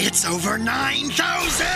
It's over 9,000!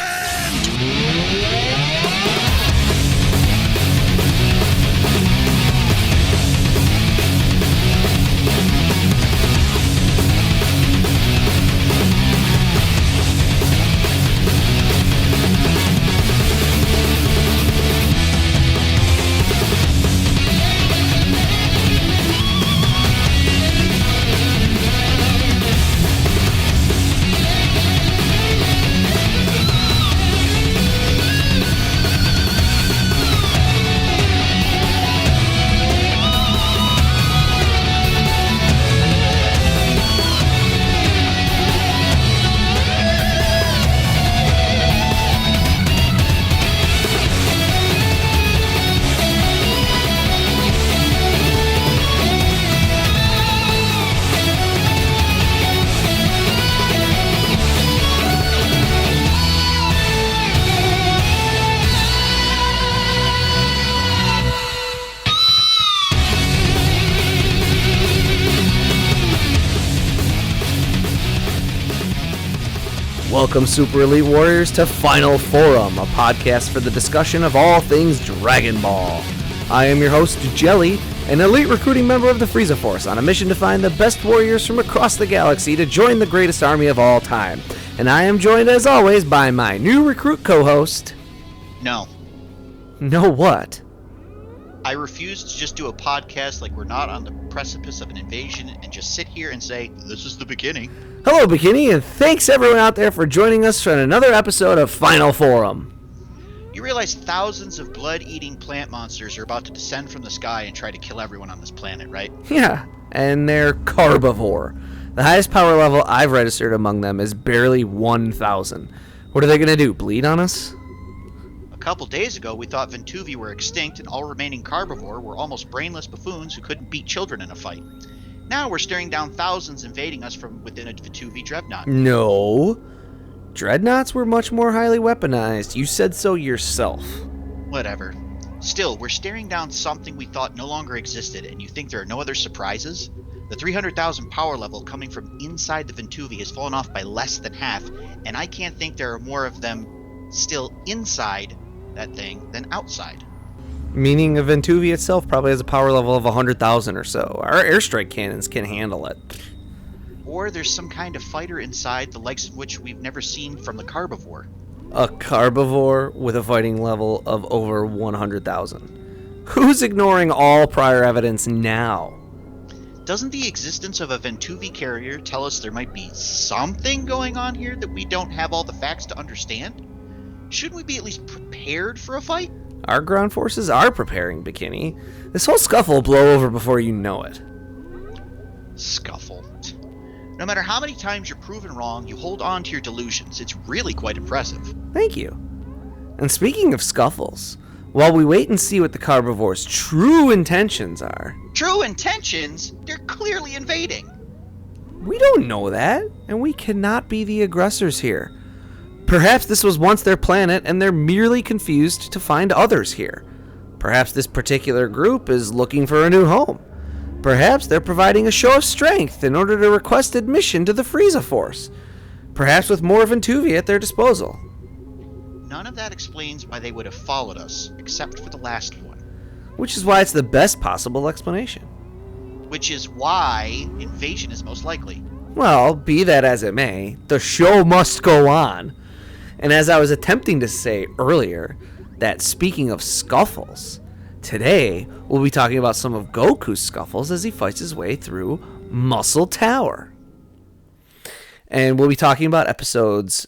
Welcome, Super Elite Warriors, to Final Forum, a podcast for the discussion of all things Dragon Ball. I am your host, Jelly, an elite recruiting member of the Frieza Force, on a mission to find the best warriors from across the galaxy to join the greatest army of all time. And I am joined, as always, by my new recruit co-host... No. No what? I refuse to just do a podcast like we're not on the precipice of an invasion and just sit here and say, this is the beginning. Hello, Bekinney, and thanks everyone out there for joining us for another episode of Final Forum. You realize thousands of blood-eating plant monsters are about to descend from the sky and try to kill everyone on this planet, right? Yeah, and they're carbivore. The highest power level I've registered among them is barely 1,000. What are they going to do, bleed on us? A couple days ago, we thought Ventuvi were extinct and all remaining carbivore were almost brainless buffoons who couldn't beat children in a fight. Now we're staring down thousands invading us from within a Ventuvi dreadnought. No. Dreadnoughts were much more highly weaponized. You said so yourself. Whatever. Still, we're staring down something we thought no longer existed, and you think there are no other surprises? The 300,000 power level coming from inside the Ventuvi has fallen off by less than half, and I can't think there are more of them still inside that thing than outside. Meaning a Ventuvi itself probably has a power level of 100,000 or so. Our airstrike cannons can handle it. Or there's some kind of fighter inside, the likes of which we've never seen from the carbivore. A carbivore with a fighting level of over 100,000. Who's ignoring all prior evidence now? Doesn't the existence of a Ventuvi carrier tell us there might be something going on here that we don't have all the facts to understand? Shouldn't we be at least prepared for a fight? Our ground forces are preparing, Bekinney. This whole scuffle will blow over before you know it. Scuffle. No matter how many times you're proven wrong, you hold on to your delusions. It's really quite impressive. Thank you. And speaking of scuffles, while we wait and see what the carbivore's true intentions are... True intentions? They're clearly invading. We don't know that, and we cannot be the aggressors here. Perhaps this was once their planet, and they're merely confused to find others here. Perhaps this particular group is looking for a new home. Perhaps they're providing a show of strength in order to request admission to the Frieza Force. Perhaps with more Ventuvi at their disposal. None of that explains why they would have followed us, except for the last one. Which is why it's the best possible explanation. Which is why invasion is most likely. Well, be that as it may, the show must go on. And as I was attempting to say earlier, that speaking of scuffles, today we'll be talking about some of Goku's scuffles as he fights his way through Muscle Tower. And we'll be talking about episodes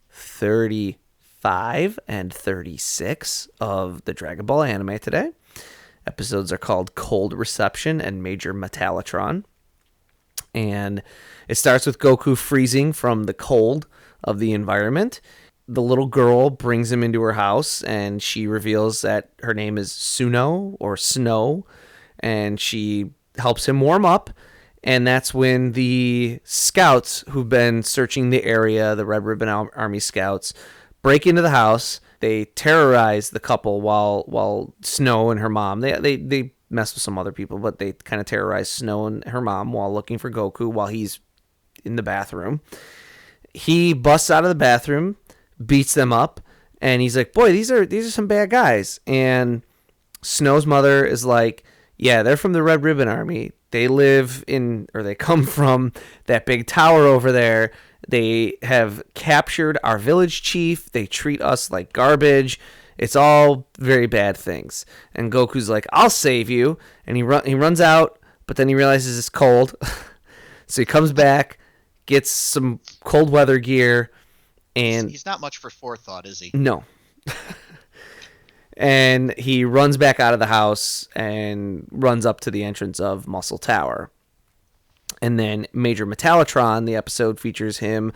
35 and 36 of the Dragon Ball anime today. Episodes are called Cold Reception and Major Metallitron. And it starts with Goku freezing from the cold of the environment. The little girl brings him into her house, and she reveals that her name is Suno, or Snow, and she helps him warm up, and that's when the scouts who've been searching the area, the Red Ribbon Army scouts, break into the house. They terrorize the couple while Snow and her mom, they mess with some other people, but they kind of terrorize Snow and her mom while looking for Goku while he's in the bathroom. he busts out of the bathroom, beats them up, and he's like, "Boy, these are some bad guys." And Snow's mother is like, "Yeah, they're from the Red Ribbon Army. They live in, or they come from that big tower over there. They have captured our village chief. They treat us like garbage. It's all very bad things." And Goku's like, "I'll save you." And he runs out, but then he realizes it's cold. So he comes back, gets some cold weather gear, and he's not much for forethought, is he? no. And he runs back out of the house and runs up to the entrance of Muscle Tower. And then Major Metallitron, the episode features him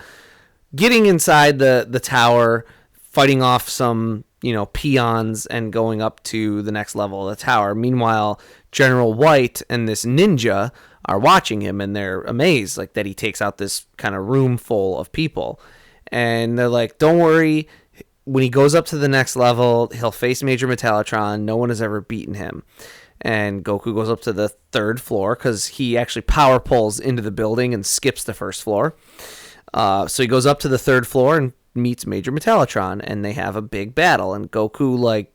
getting inside the tower, fighting off some, peons and going up to the next level of the tower. Meanwhile, General White and this ninja are watching him, and they're amazed like that he takes out this kind of room full of people. And they're like, "Don't worry. When he goes up to the next level, he'll face Major Metallitron. No one has ever beaten him." And Goku goes up to the 3rd floor because he actually power pulls into the building and skips the 1st floor. So he goes up to the 3rd floor and meets Major Metallitron, and they have a big battle. And Goku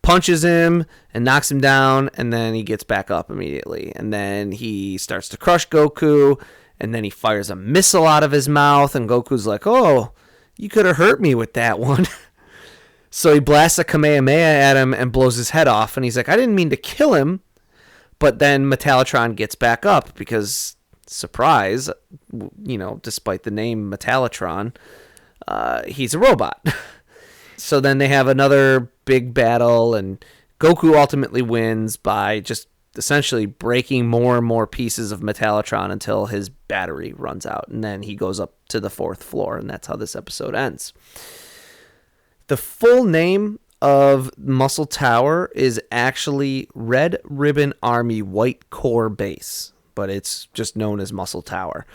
punches him and knocks him down, and then he gets back up immediately. And then he starts to crush Goku, and then he fires a missile out of his mouth, and Goku's like, "Oh, you could have hurt me with that one." So he blasts a Kamehameha at him and blows his head off, and he's like, "I didn't mean to kill him." But then Metallitron gets back up because, surprise, despite the name Metallitron, he's a robot. So then they have another big battle, and Goku ultimately wins by just essentially breaking more and more pieces of Metallitron until his battery runs out. And then he goes up to the 4th floor, and that's how this episode ends. The full name of Muscle Tower is actually Red Ribbon Army White Core Base, but it's just known as Muscle Tower.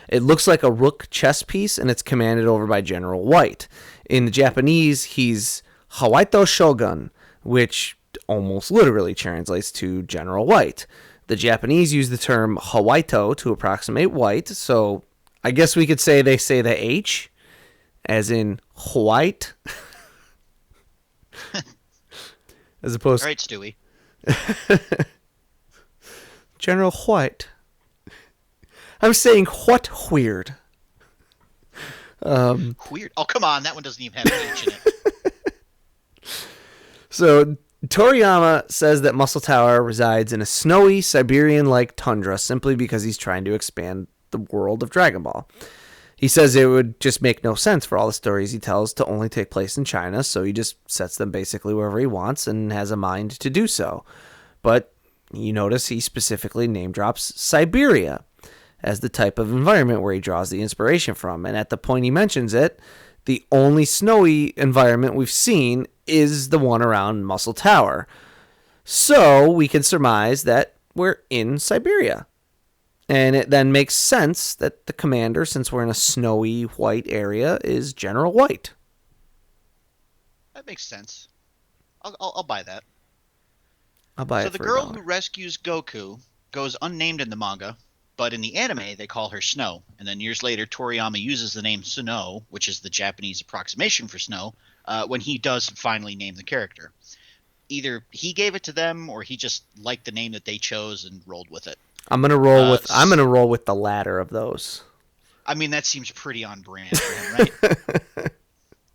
It looks like a rook chess piece, and it's commanded over by General White. In the Japanese, he's Hawaito Shogun, which almost literally translates to General White. The Japanese use the term Hawaito to approximate white, so I guess we could say they say the H, as in white, as opposed All right, Stewie. General White. I'm saying what weird. Weird. Oh, come on. That one doesn't even have an H in it. So Toriyama says that Muscle Tower resides in a snowy Siberian-like tundra simply because he's trying to expand the world of Dragon Ball. He says it would just make no sense for all the stories he tells to only take place in China, so he just sets them basically wherever he wants and has a mind to do so. But you notice he specifically name drops Siberia as the type of environment where he draws the inspiration from. And at the point he mentions it, the only snowy environment we've seen is the one around Muscle Tower. So we can surmise that we're in Siberia. And it then makes sense that the commander, since we're in a snowy white area, is General White. That makes sense. I'll buy that. I'll buy it So for the girl $1. who rescues Goku goes unnamed in the manga, but in the anime they call her Snow. And then years later, Toriyama uses the name Snow, which is the Japanese approximation for Snow, when he does finally name the character. Either he gave it to them, or he just liked the name that they chose and rolled with it. I'm gonna roll with the latter of those. I mean, that seems pretty on brand for him, right?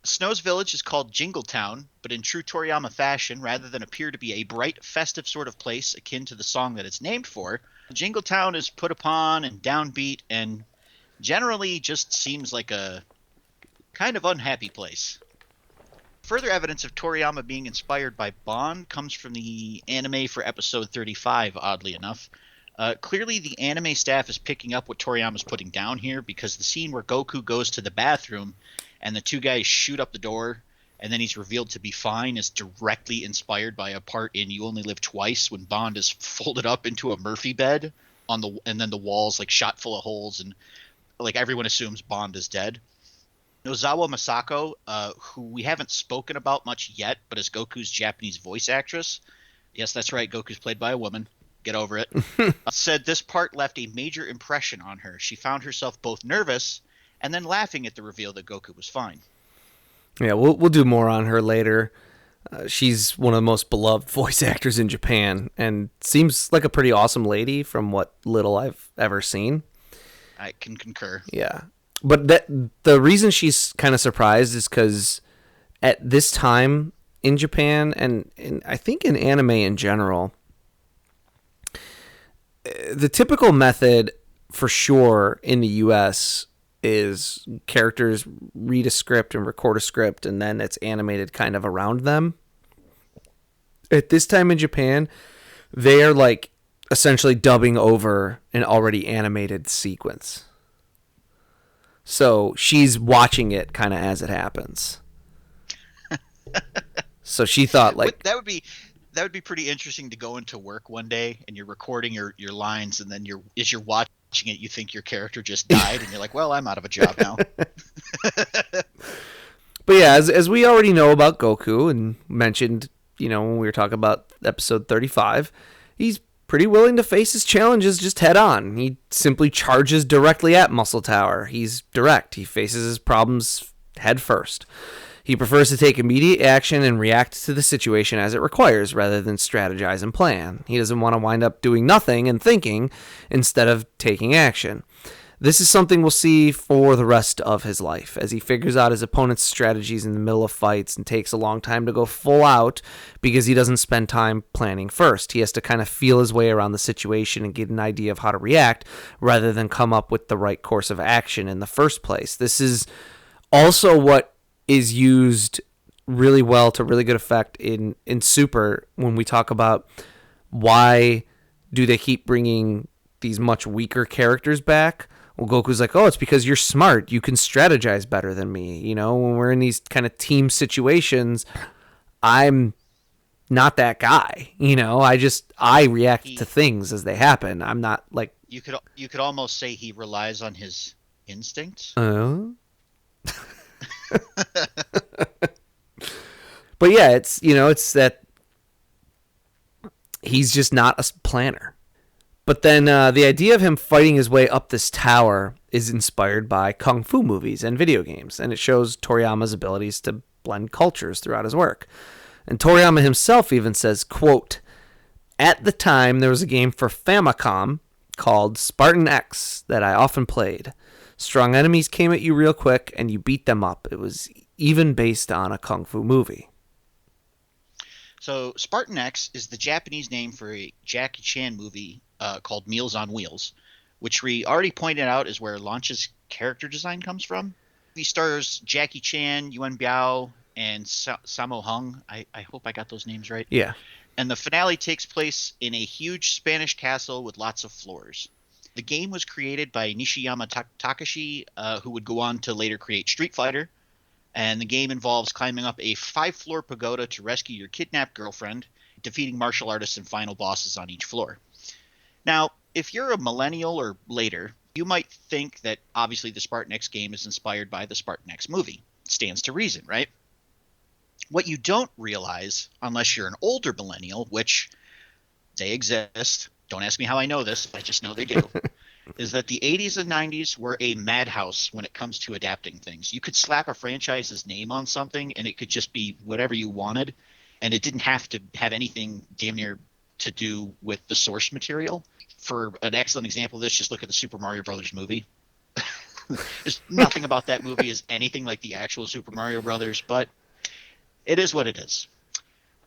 Snow's village is called Jingletown, but in true Toriyama fashion, rather than appear to be a bright, festive sort of place akin to the song that it's named for, Jingletown is put upon and downbeat and generally just seems like a kind of unhappy place. Further evidence of Toriyama being inspired by Bond comes from the anime for episode 35, oddly enough. Clearly, the anime staff is picking up what Toriyama's putting down here, because the scene where Goku goes to the bathroom and the two guys shoot up the door and then he's revealed to be fine is directly inspired by a part in You Only Live Twice when Bond is folded up into a Murphy bed and then the walls shot full of holes and everyone assumes Bond is dead. Nozawa Masako, who we haven't spoken about much yet, but is Goku's Japanese voice actress. Yes, that's right. Goku's played by a woman. Get over it. Said this part left a major impression on her. She found herself both nervous and then laughing at the reveal that Goku was fine. Yeah, we'll do more on her later. She's one of the most beloved voice actors in Japan and seems like a pretty awesome lady from what little I've ever seen. I can concur. Yeah. But the reason she's kind of surprised is because at this time in Japan, and I think in anime in general, the typical method for sure in the US is characters read a script and record a script, and then it's animated kind of around them. At this time in Japan, they are like essentially dubbing over an already animated sequence. So she's watching it kind of as it happens. So she thought like that would be pretty interesting to go into work one day and you're recording your lines, and then as you're watching it, you think your character just died, and you're like, well, I'm out of a job now. But yeah, as we already know about Goku and mentioned, when we were talking about episode 35, he's pretty willing to face his challenges just head on. He simply charges directly at Muscle Tower. He's direct. He faces his problems head first. He prefers to take immediate action and react to the situation as it requires rather than strategize and plan. He doesn't want to wind up doing nothing and thinking instead of taking action. This is something we'll see for the rest of his life as he figures out his opponent's strategies in the middle of fights and takes a long time to go full out because he doesn't spend time planning first. He has to kind of feel his way around the situation and get an idea of how to react rather than come up with the right course of action in the first place. This is also what is used really well to really good effect in Super when we talk about why do they keep bringing these much weaker characters back. Well, Goku's like, oh, it's because you're smart. You can strategize better than me. When we're in these kind of team situations, I'm not that guy. I react to things as they happen. I'm not like... You could almost say he relies on his instincts. But yeah, it's that he's just not a planner. But then the idea of him fighting his way up this tower is inspired by kung fu movies and video games, and it shows Toriyama's abilities to blend cultures throughout his work. And Toriyama himself even says, quote, "At the time, there was a game for Famicom called Spartan X that I often played. Strong enemies came at you real quick, and you beat them up. It was even based on a kung fu movie." So Spartan X is the Japanese name for a Jackie Chan movie called Meals on Wheels, which we already pointed out is where Launch's character design comes from. He stars Jackie Chan, Yuan Biao, and Sammo Hung. I hope I got those names right. Yeah. And the finale takes place in a huge Spanish castle with lots of floors. The game was created by Nishiyama Takashi, who would go on to later create Street Fighter. And the game involves climbing up a 5-floor pagoda to rescue your kidnapped girlfriend, defeating martial artists and final bosses on each floor. Now, if you're a millennial or later, you might think that obviously the Spartan X game is inspired by the Spartan X movie. Stands to reason, right? What you don't realize, unless you're an older millennial, which they exist, don't ask me how I know this, I just know they do, is that the 80s and 90s were a madhouse when it comes to adapting things. You could slap a franchise's name on something and it could just be whatever you wanted, and it didn't have to have anything damn near to do with the source material. For an excellent example of this, just look at the Super Mario Brothers movie. There's nothing about that movie is anything like the actual Super Mario Brothers, but it is what it is.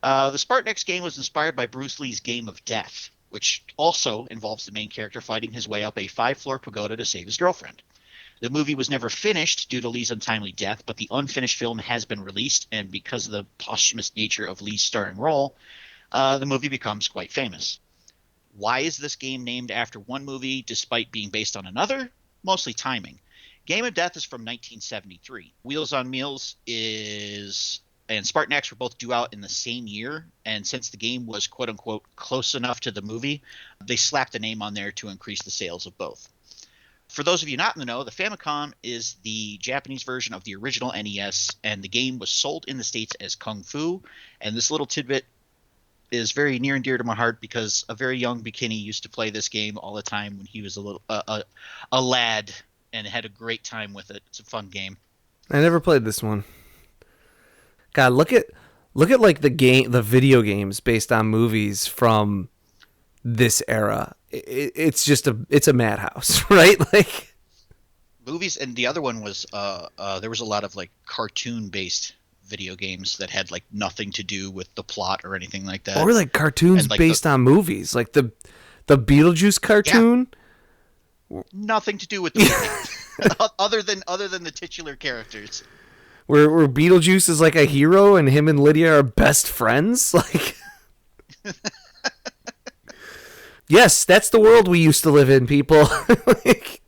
The Spartan X game was inspired by Bruce Lee's Game of Death, which also involves the main character fighting his way up a 5-floor pagoda to save his girlfriend. The movie was never finished due to Lee's untimely death, but the unfinished film has been released, and because of the posthumous nature of Lee's starring role, the movie becomes quite famous. Why is this game named after one movie despite being based on another? Mostly timing. Game of Death is from 1973. Wheels on Meals and Spartan X were both due out in the same year, and since the game was quote-unquote close enough to the movie, they slapped a name on there to increase the sales of both. For those of you not in the know, the Famicom is the Japanese version of the original NES, and the game was sold in the States as Kung Fu, and this little tidbit is very near and dear to my heart because a very young Bekinney used to play this game all the time when he was a lad and had a great time with it. It's a fun game. I never played this one. God, look at like the video games based on movies from this era. It's a madhouse, right? Like Movies, and the other one was there was a lot of like cartoon based video games that had like nothing to do with the plot or anything like that. or like cartoons And like based on movies, like the Beetlejuice cartoon. nothing to do with the movie. other than the titular characters. Where Beetlejuice is like a hero and him and Lydia are best friends. Like, yes, that's the world we used to live in, people. Like,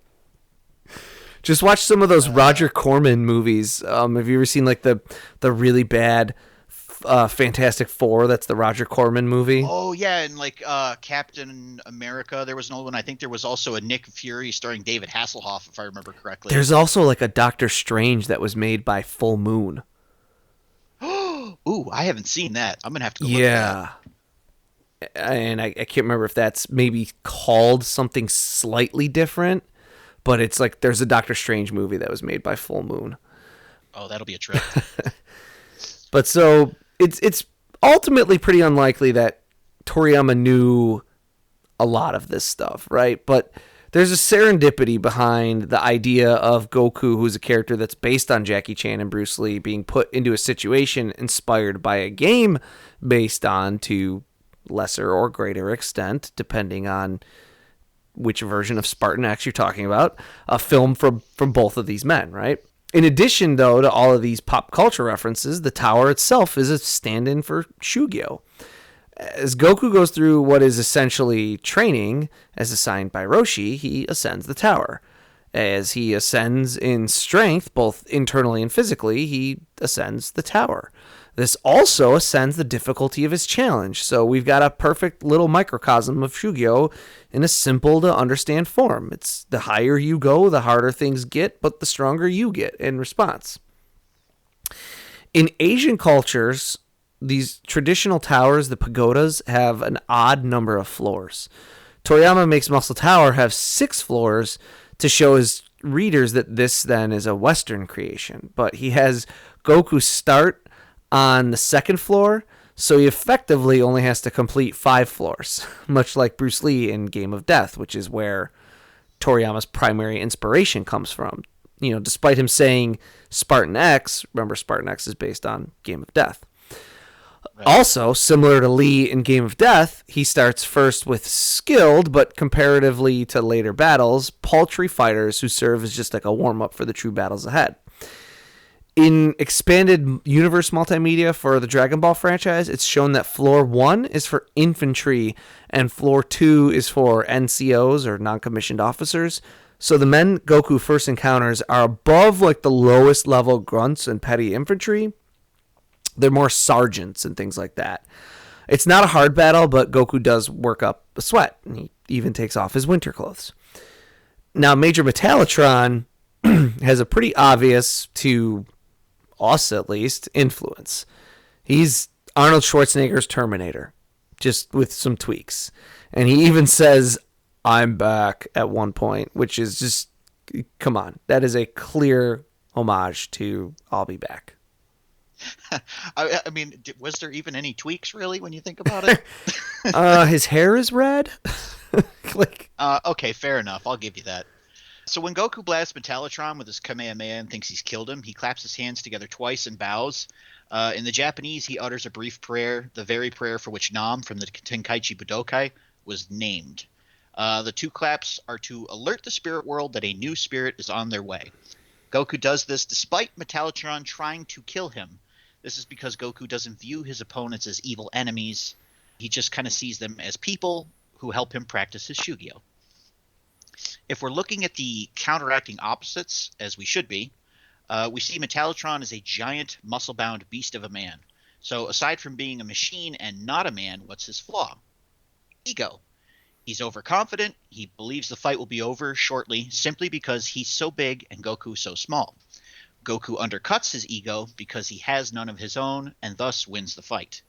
just watch some of those Roger Corman movies. Have you ever seen like the really bad Fantastic Four? That's the Roger Corman movie. Oh yeah, and like Captain America, there was an old one. I think there was also a Nick Fury starring David Hasselhoff, if I remember correctly. There's also like a Doctor Strange that was made by Full Moon. Ooh, I haven't seen that. I'm gonna have to go look at Yeah. And I can't remember if that's maybe called something slightly different, but it's like there's a Doctor Strange movie that was made by Full Moon. that. Oh, that'll be a trip. But so it's ultimately pretty unlikely that Toriyama knew a lot of this stuff, right? But there's a serendipity behind the idea of Goku, who's a character that's based on Jackie Chan and Bruce Lee, being put into a situation inspired by a game based on, to lesser or greater extent, depending on which version of Spartan X you're talking about, a film from both of these men, right? In addition, though, to all of these pop culture references, the tower itself is a stand-in for Shugyo. As Goku goes through what is essentially training, as assigned by Roshi, he ascends the tower. As he ascends in strength, both internally and physically, he ascends the tower. This also ascends the difficulty of his challenge, so we've got a perfect little microcosm of Shugyo in a simple to understand form. It's the higher you go, the harder things get, but the stronger you get in response. In Asian cultures, these traditional towers, the pagodas, have an odd number of floors. Toriyama makes Muscle Tower have 6 floors to show his readers that this then is a Western creation. But he has Goku start on the 2nd floor, so he effectively only has to complete 5 floors, much like Bruce Lee in Game of Death, which is where Toriyama's primary inspiration comes from. You know, despite him saying Spartan X, remember Spartan X is based on Game of Death. Right. Also, similar to Lee in Game of Death, he starts first with skilled, but comparatively to later battles, paltry fighters who serve as just like a warm-up for the true battles ahead. In expanded universe multimedia for the Dragon Ball franchise, it's shown that floor 1 is for infantry and floor 2 is for NCOs or non-commissioned officers. So the men Goku first encounters are above like the lowest level grunts and petty infantry. They're more sergeants and things like that. It's not a hard battle, but Goku does work up a sweat, and he even takes off his winter clothes. Now, Major Metallitron has a pretty obvious, to us at least, influence. He's Arnold Schwarzenegger's Terminator, just with some tweaks. And he even says, "I'm back" at one point, which is just, come on. That is a clear homage to I'll be back. I mean, was there even any tweaks, really, when you think about it? His hair is red. Okay, fair enough. I'll give you that. So when Goku blasts Metallitron with his Kamehameha and thinks he's killed him, he claps his hands together twice and bows. In the Japanese, he utters a brief prayer, the very prayer for which Nam from the Tenkaichi Budokai was named. The 2 claps are to alert the spirit world that a new spirit is on their way. Goku does this despite Metallitron trying to kill him. This is because Goku doesn't view his opponents as evil enemies. He just kind of sees them as people who help him practice his Shugyo. If we're looking at the counteracting opposites, as we should be, we see Metallitron as a giant, muscle-bound beast of a man. So aside from being a machine and not a man, what's his flaw? Ego. He's overconfident. He believes the fight will be over shortly simply because he's so big and Goku so small. Goku undercuts his ego because he has none of his own and thus wins the fight.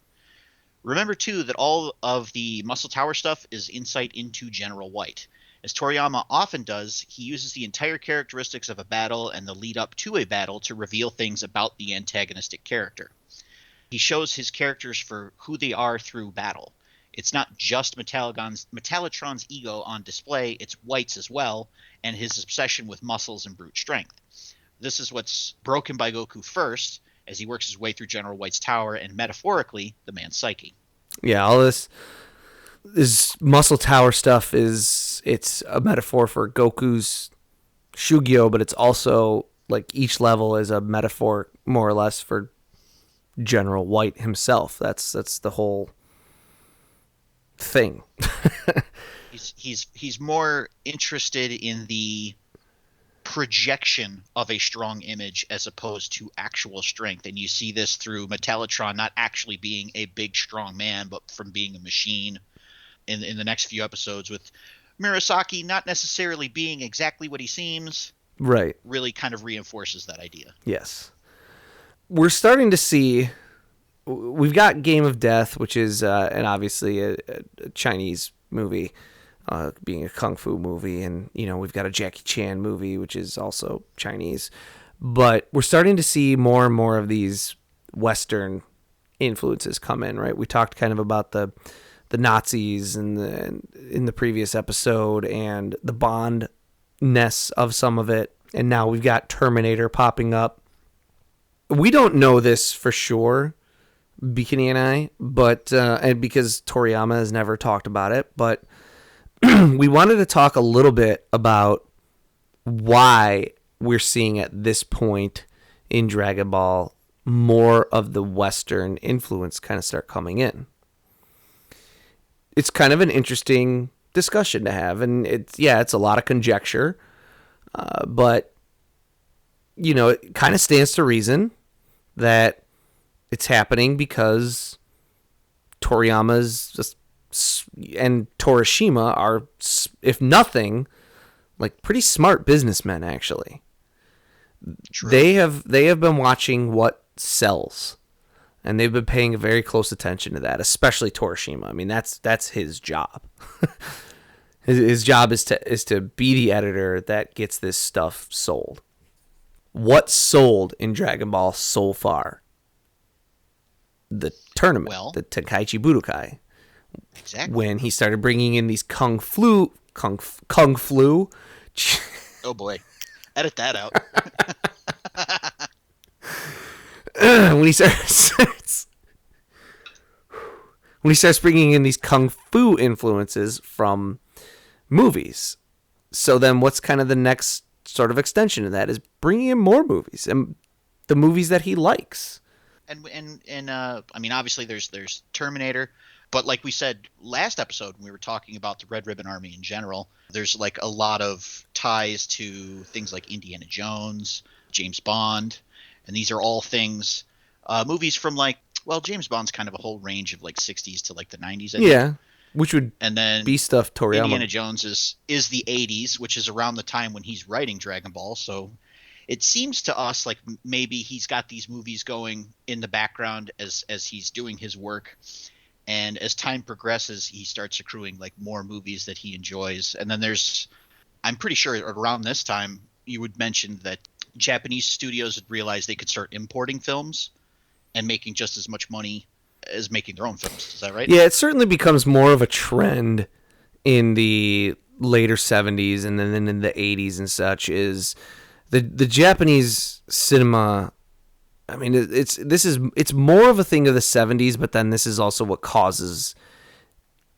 Remember, too, that all of the Muscle Tower stuff is insight into General White. As Toriyama often does, he uses the entire characteristics of a battle and the lead up to a battle to reveal things about the antagonistic character. He shows his characters for who they are through battle. It's not just Metallitron's ego on display, it's White's as well, and his obsession with muscles and brute strength. This is what's broken by Goku first, as he works his way through General White's tower and, metaphorically, the man's psyche. Yeah, all this muscle tower stuff it's a metaphor for Goku's Shugyo, but it's also like each level is a metaphor more or less for General White himself. That's the whole thing. He's more interested in the projection of a strong image as opposed to actual strength, and you see this through Metallitron not actually being a big strong man, but from being a machine. In the next few episodes, with Murasaki not necessarily being exactly what he seems, right, really kind of reinforces that idea. Yes. We're starting to see, we've got Game of Death, which is and obviously a Chinese movie, being a kung fu movie, and we've got a Jackie Chan movie, which is also Chinese. But we're starting to see more and more of these Western influences come in, right? We talked kind of about the Nazis in the previous episode and the Bond-ness of some of it, and now we've got Terminator popping up. We don't know this for sure, Bekinney and I, but and because Toriyama has never talked about it, but we wanted to talk a little bit about why we're seeing at this point in Dragon Ball more of the Western influence kind of start coming in. It's kind of an interesting discussion to have, and it's a lot of conjecture, but it kind of stands to reason that it's happening because Toriyama's and Torishima are, if nothing, like pretty smart businessmen. Actually, True. They have been watching what sells. And they've been paying very close attention to that, especially Torishima. I mean, that's his job. His job is to be the editor that gets this stuff sold. What sold in Dragon Ball so far? The tournament, the Tenkaichi Budokai. Exactly. When he started bringing in these kung flu. Oh boy, edit that out. When he starts bringing in these kung fu influences from movies. So then what's kind of the next sort of extension of that is bringing in more movies and the movies that he likes. And I mean, obviously there's Terminator, but like we said last episode when we were talking about the Red Ribbon Army in general, there's like a lot of ties to things like Indiana Jones, James Bond, and these are all things, movies from James Bond's kind of a whole range of like 60s to like the 90s. I think. Which would and then be stuff Toriyama. Indiana Jones is the 80s, which is around the time when he's writing Dragon Ball. So it seems to us like maybe he's got these movies going in the background as he's doing his work. And as time progresses, he starts accruing like more movies that he enjoys. And then I'm pretty sure around this time you would mention that Japanese studios had realized they could start importing films and making just as much money as making their own films. Is that right? Yeah, it certainly becomes more of a trend in the later 70s and then in the 80s and such is the Japanese cinema. I mean, it's more of a thing of the 70s, but then this is also what causes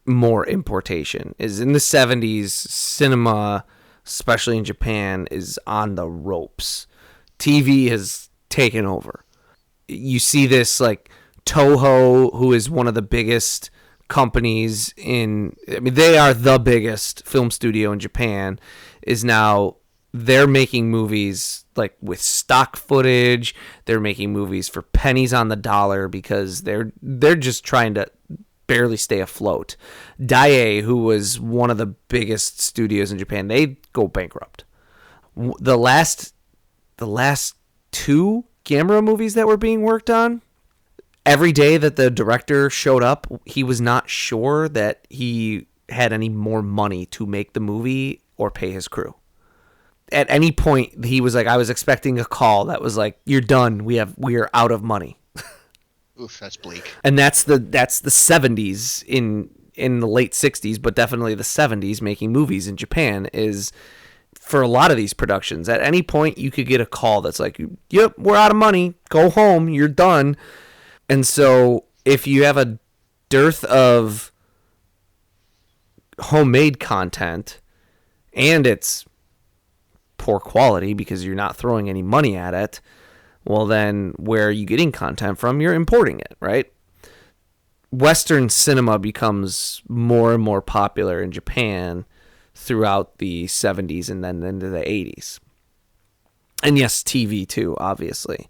more importation. Is in the 70s, cinema, especially in Japan, is on the ropes. TV has taken over. You see this like Toho, who is one of the biggest companies they are the biggest film studio in Japan, is now they're making movies like with stock footage. They're making movies for pennies on the dollar because they're just trying to barely stay afloat. Daiei, who was one of the biggest studios in Japan, they go bankrupt. The last two Gamera movies that were being worked on, every day that the director showed up, he was not sure that he had any more money to make the movie or pay his crew. At any point, he was like, I was expecting a call that was like, you're done. We are out of money. Oof, that's bleak. And that's the 70s in the late 60s, but definitely the 70s making movies in Japan is for a lot of these productions. At any point, you could get a call that's like, yep, we're out of money. Go home. You're done. And so if you have a dearth of homemade content and it's poor quality because you're not throwing any money at it, well, then where are you getting content from? You're importing it, right? Western cinema becomes more and more popular in Japan throughout the 70s and then into the 80s. And yes, TV too, obviously,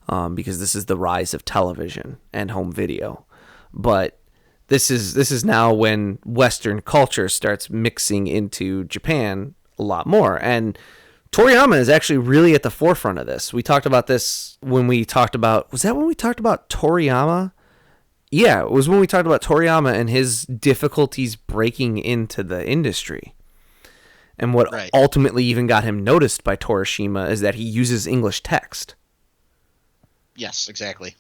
because this is the rise of television and home video. But this is now when Western culture starts mixing into Japan a lot more. And Toriyama is actually really at the forefront of this. We talked about this when we talked about... Was that when we talked about Toriyama? Yeah, it was when we talked about Toriyama and his difficulties breaking into the industry. And what ultimately even got him noticed by Torishima is that he uses English text. Yes, exactly.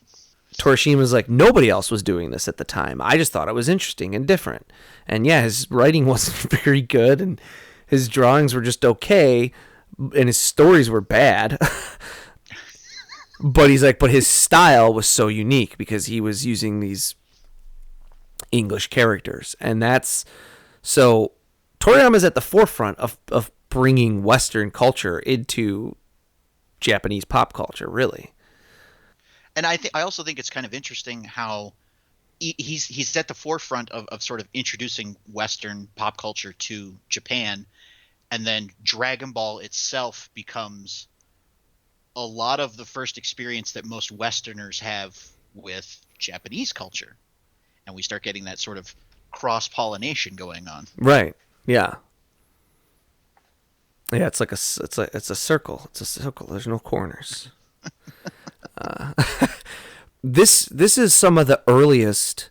Torishima's like, nobody else was doing this at the time. I just thought it was interesting and different. And yeah, his writing wasn't very good, and his drawings were just okay, and his stories were bad. But he's like, but his style was so unique because he was using these English characters. And that's... So Toriyama's at the forefront of bringing Western culture into Japanese pop culture, really. And I also think it's kind of interesting how he's at the forefront of sort of introducing Western pop culture to Japan, and then Dragon Ball itself becomes a lot of the first experience that most Westerners have with Japanese culture, and we start getting that sort of cross-pollination going on. Right. Yeah. Yeah, it's a circle. It's a circle. There's no corners. This is some of the earliest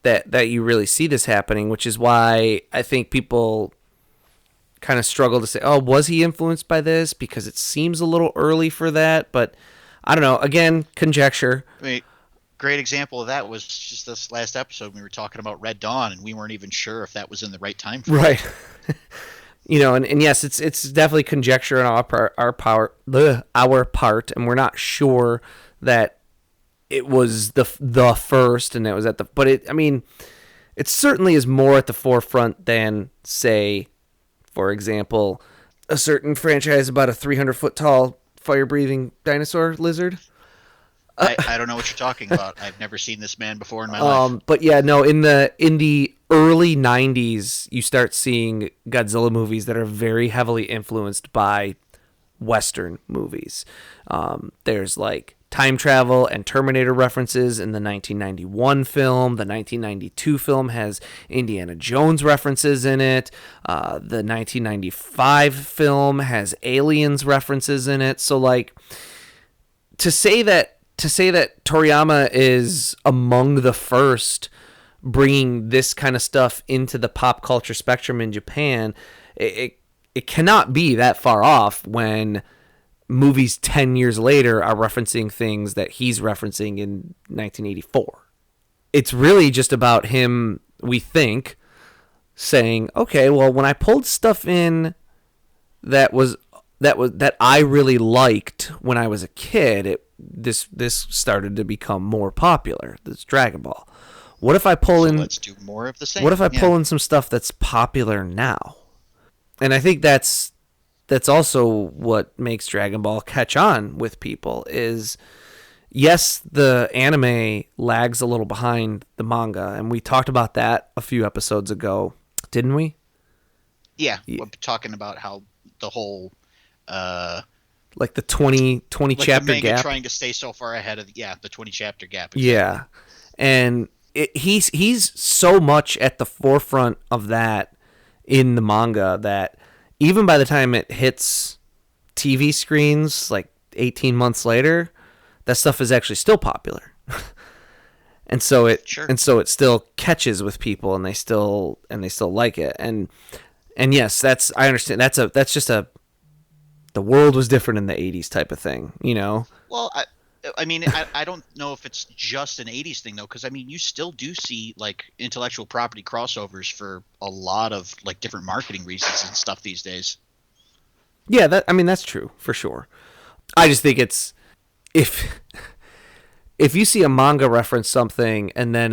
that you really see this happening, which is why I think people kind of struggle to say, oh, was he influenced by this? Because it seems a little early for that, but I don't know. Again, conjecture. I mean, great example of that was just this last episode. We were talking about Red Dawn, and we weren't even sure if that was in the right time frame. Right. You know, and yes, it's definitely conjecture on our part, and we're not sure that it was the first, and it was at the. But it certainly is more at the forefront than, say, for example, a certain franchise about a 300-foot tall fire-breathing dinosaur lizard. I don't know what you're talking about. I've never seen this man before in my life. But yeah, no, in the early 90s, you start seeing Godzilla movies that are very heavily influenced by Western movies. There's like time travel and Terminator references in the 1991 film. The 1992 film has Indiana Jones references in it. The 1995 film has Aliens references in it. So like to say that Toriyama is among the first bringing this kind of stuff into the pop culture spectrum in Japan, it cannot be that far off when movies 10 years later are referencing things that he's referencing in 1984. It's really just about him, we think, saying, okay, well, when I pulled stuff in that I really liked when I was a kid, this started to become more popular. This Dragon Ball. What if I pull in? Let's do more of the same. What if I pull in some stuff that's popular now? And I think that's also what makes Dragon Ball catch on with people. Is yes, the anime lags a little behind the manga, and we talked about that a few episodes ago, didn't we? Yeah. We're talking about how the whole. Like the 20 like chapter the manga gap, trying to stay so far ahead of the 20 chapter gap. Exactly. Yeah, and he's so much at the forefront of that in the manga that even by the time it hits TV screens, like 18 months later, that stuff is actually still popular. Sure. and so it still catches with people, and they still like it. And yes, that's, I understand, that's just a, the world was different in the 80s type of thing, you know. Well, I mean, I don't know if it's just an 80s thing though, because I mean, you still do see like intellectual property crossovers for a lot of like different marketing reasons and stuff these days. Yeah, that, I mean, that's true for sure. I just think it's, if if you see a manga reference something, and then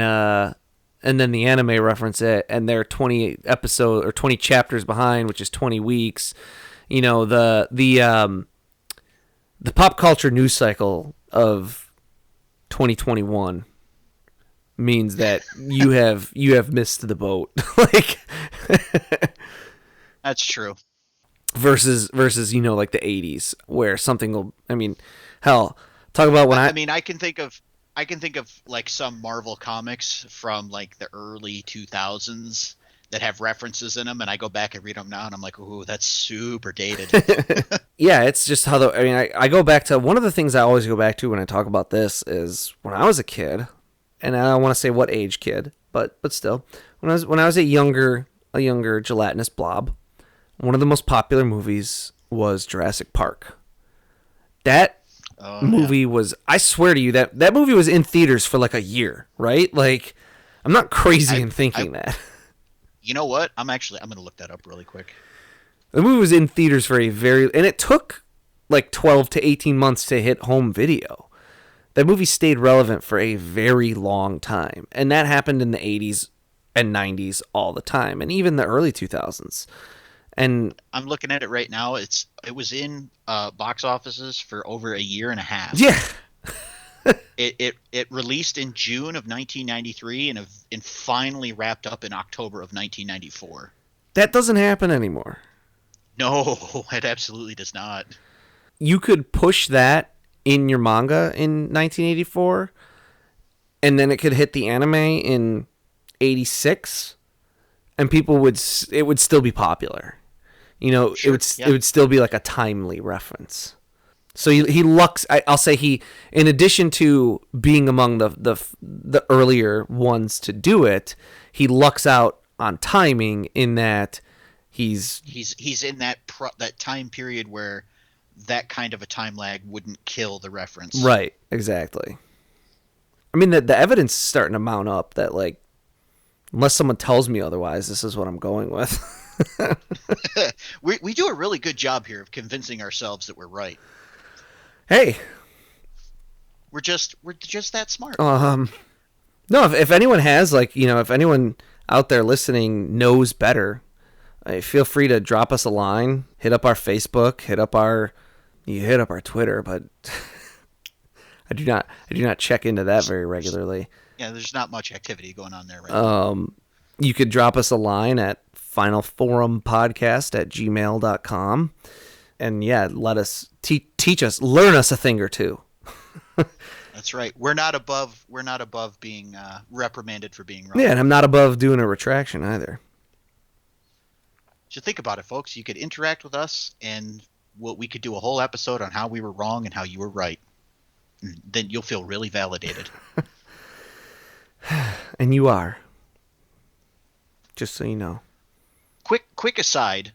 the anime reference it, and they're 20 episode or 20 chapters behind, which is 20 weeks, you know, the pop culture news cycle of 2021 means that you have missed the boat. Like, That's true. versus you know, like the 80s where something will, I mean, hell, talk about when I mean, I can think of like some Marvel comics from like the early 2000s that have references in them, and I go back and read them now, and I'm like, ooh, that's super dated. yeah, it's just how the, I mean, I go back to, one of the things I always go back to when I talk about this is when I was a kid, and I don't want to say what age kid, but still, when I was a younger gelatinous blob, one of the most popular movies was Jurassic Park. That movie Yeah. was, I swear to you, that movie was in theaters for like a year, right? Like, I'm not crazy in I thinking that. You know what? I'm gonna look that up really quick. The movie was in theaters for a very, and it took like 12 to 18 months to hit home video. That movie stayed relevant for a very long time, and that happened in the 80s and 90s all the time, and even the early 2000s. And I'm looking at it right now. It was in box offices for over a year and a half. yeah, It released in June of 1993 and finally wrapped up in October of 1994. that doesn't happen anymore. No, it absolutely does not. You could push that in your manga in 1984, and then it could hit the anime in 86, and people would, it would still be popular. You know, Sure. it Yeah. would still be like a timely reference. So he lucks. I'll say he, in addition to being among the earlier ones to do it, he lucks out on timing in that He's in that time period where that kind of a time lag wouldn't kill the reference. right, exactly. I mean, the evidence is starting to mount up that, like, unless someone tells me otherwise, this is what I'm going with. We do a really good job here of convincing ourselves that we're right. Hey, We're just that smart. no, if anyone has, like, you know, if anyone out there listening knows better, feel free to drop us a line, hit up our Facebook, hit up our Twitter, but I do not check into that very regularly. Yeah, there's not much activity going on there right now. You could drop us a line at finalforumpodcast@gmail.com, and yeah, let us teach us, learn us a thing or two. That's right. We're not above being reprimanded for being wrong. Yeah, and I'm not above doing a retraction either. So think about it, folks. You could interact with us, and we could do a whole episode on how we were wrong and how you were right. And then you'll feel really validated. And you are. Just so you know. Quick aside.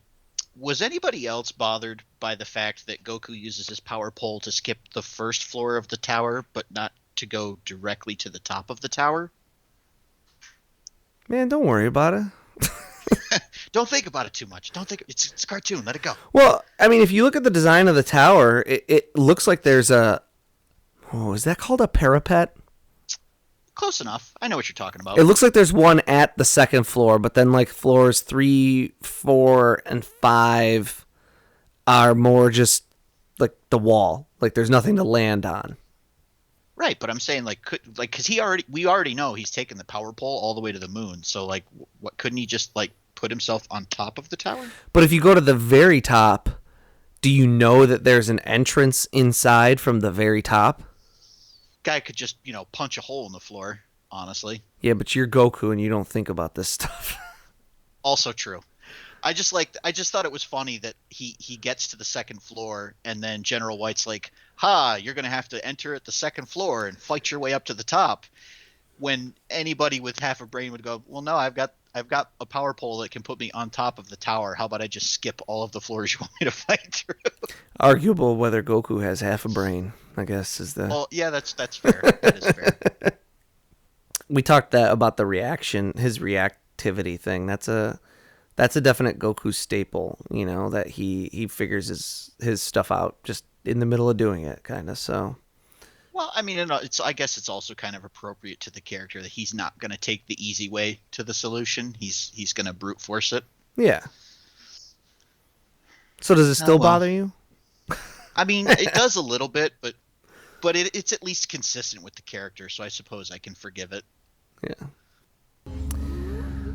Was anybody else bothered by the fact that Goku uses his power pole to skip the first floor of the tower, but not to go directly to the top of the tower? Man, don't worry about it. Don't think about it too much. Don't think it's a cartoon. Let it go. Well, I mean, if you look at the design of the tower, it looks like there's a, oh, is that called a parapet? Close enough. I know what you're talking about. It looks like there's one at the second floor, but then like floors 3, 4, and 5 are more just like the wall. Like there's nothing to land on. Right, but I'm saying because we already know he's taken the power pole all the way to the moon. So like, what couldn't he just like put himself on top of the tower? But if you go to the very top, do you know that there's an entrance inside from the very top? Guy could just punch a hole in the floor. Honestly. Yeah, but you're Goku and you don't think about this stuff. Also true. I just thought it was funny that he gets to the second floor and then General White's like, "Ha, you're gonna have to enter at the second floor and fight your way up to the top." when anybody with half a brain would go, well, no, I've got a power pole that can put me on top of the tower. How about I just skip all of the floors you want me to fight through? Arguable whether Goku has half a brain, I guess, is the... Well, yeah, that's fair. That is fair. We talked about the reaction, his reactivity thing. That's a definite Goku staple, you know, that he figures his stuff out just in the middle of doing it, kind of, so... Well, I mean, I guess it's also kind of appropriate to the character that he's not going to take the easy way to the solution. He's going to brute force it. Yeah. So does it still bother you? I mean, it does a little bit, but it's at least consistent with the character, so I suppose I can forgive it. Yeah.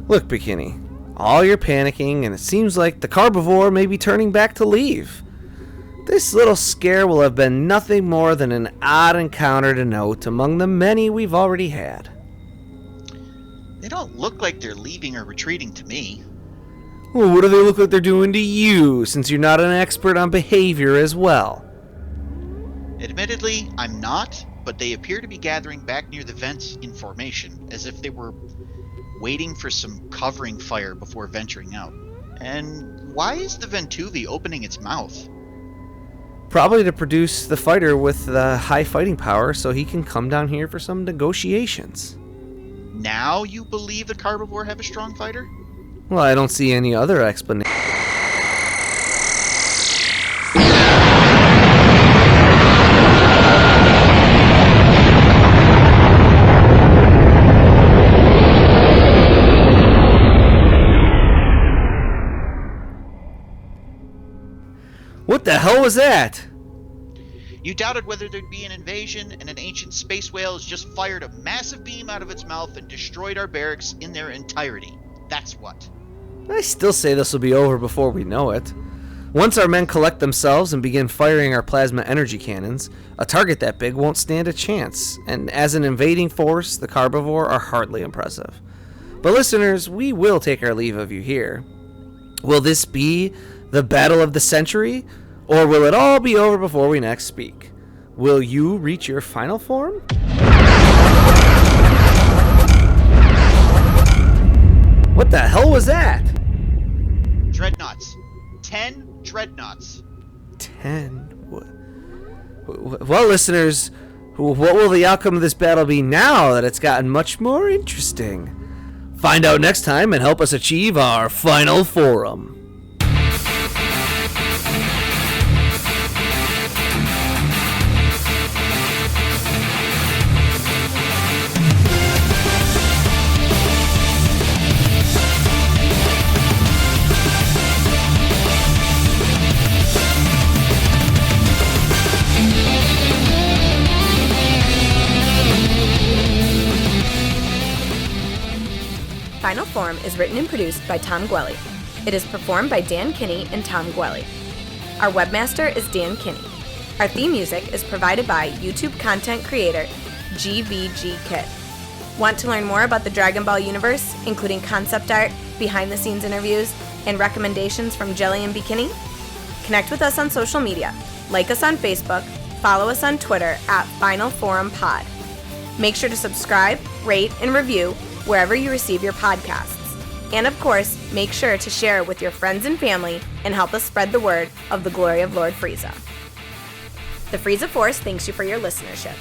Look, Bekinney, all your panicking, and it seems like the Carbivore may be turning back to leave. This little scare will have been nothing more than an odd encounter to note among the many we've already had. They don't look like they're leaving or retreating to me. Well, what do they look like they're doing to you, since you're not an expert on behavior as well? Admittedly, I'm not, but they appear to be gathering back near the vents in formation, as if they were waiting for some covering fire before venturing out. And why is the Ventuvi opening its mouth? Probably to produce the fighter with the high fighting power so he can come down here for some negotiations. Now you believe the Carbivore have a strong fighter? Well, I don't see any other explanation. What the hell was that? You doubted whether there'd be an invasion, and an ancient space whale has just fired a massive beam out of its mouth and destroyed our barracks in their entirety. That's what. I still say this will be over before we know it. Once our men collect themselves and begin firing our plasma energy cannons, a target that big won't stand a chance, and as an invading force, the Carbivore are hardly impressive. But listeners, we will take our leave of you here. Will this be the battle of the century, or will it all be over before we next speak? Will you reach your final form? What the hell was that? Dreadnoughts. 10 dreadnoughts. 10? Well, listeners, what will the outcome of this battle be now that it's gotten much more interesting? Find out next time and help us achieve our final forum. Final Form is written and produced by Tom Gwelly. It is performed by Dan Kinney and Tom Gwelly. Our webmaster is Dan Kinney. Our theme music is provided by YouTube content creator GVG Kit. Want to learn more about the Dragon Ball universe, including concept art, behind-the-scenes interviews, and recommendations from Jelli and Bekinney? Connect with us on social media. Like us on Facebook, follow us on Twitter at Final Forum Pod. Make sure to subscribe, rate, and review wherever you receive your podcasts. And of course, make sure to share with your friends and family and help us spread the word of the glory of Lord Frieza. The Frieza Force thanks you for your listenership.